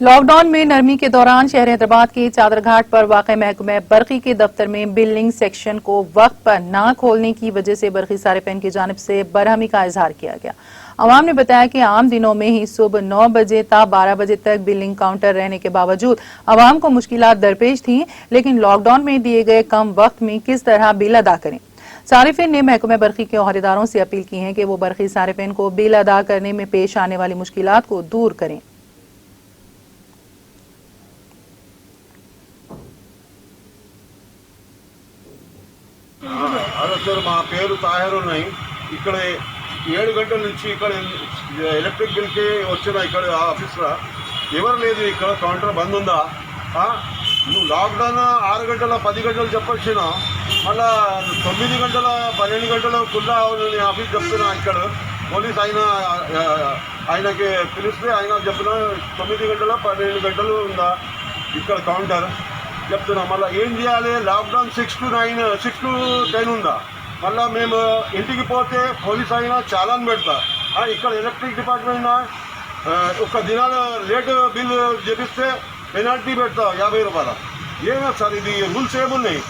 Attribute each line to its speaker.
Speaker 1: Lockdown में नरमी के दौरान शहर हैदराबाद के चादरघाट पर वाक़ महकमे बरक़ी के दफ्तर में बिलिंग सेक्शन को वक्त पर न खोलने की वजह से बरक़ी सारिफिन की जानिब से बरहमी का इजहार किया गया। अवाम ने बताया कि आम दिनों में ही सुबह 9 बजे ता 12 बजे तक बिलिंग काउंटर रहने के बावजूद अवाम को मुश्किलात दरपेश थीं, लेकिन लॉकडाउन में दिए गए कम वक्त में किस तरह बिल अदा करें। सारिफिन ने महकमे बरक़ी के ओहदेदारों से अपील की है कि वो बरक़ी सारिफिन को बिल अदा करने में पेश आने वाली मुश्किलात को दूर करें।
Speaker 2: అదే సార్ మా పేరు తాహర్ ఉన్నాయి. ఇక్కడ 7 గంటల నుంచి ఇక్కడ ఎలక్ట్రిక్ బిల్కి వచ్చిన ఇక్కడ ఆఫీస్లో ఎవరు లేదు. ఇక్కడ కౌంటర్ బంద్ ఉందా? నువ్వు లాక్డౌన్ 6 గంటల 10 గంటలు చెప్పొచ్చినా మళ్ళా 9 గంటల 12 గంటల కుల్లా నేను ఆఫీస్ చెప్తున్నా. ఇక్కడ పోలీస్ ఆయనకి పిలిస్తే ఆయన చెప్పిన 9 గంటల 12 గంటలు ఉందా ఇక్కడ కౌంటర్ చెప్తున్నా. మళ్ళీ ఏం చేయాలి? లాక్డౌన్ 6 to 9 6 to 10 ఉందా? మళ్ళీ మేము ఇంటికి పోతే పోలీస్ అయినా చాలాన్ పెడతా. ఇక్కడ ఎలక్ట్రిక్ డిపార్ట్మెంట్ ఒక దినాలు లేట్ బిల్ చేపిస్తే పెనాల్టీ పెడతా 50 రూపాయలు. ఏమో సార్ ఇది రూల్స్ ఏమున్నాయి?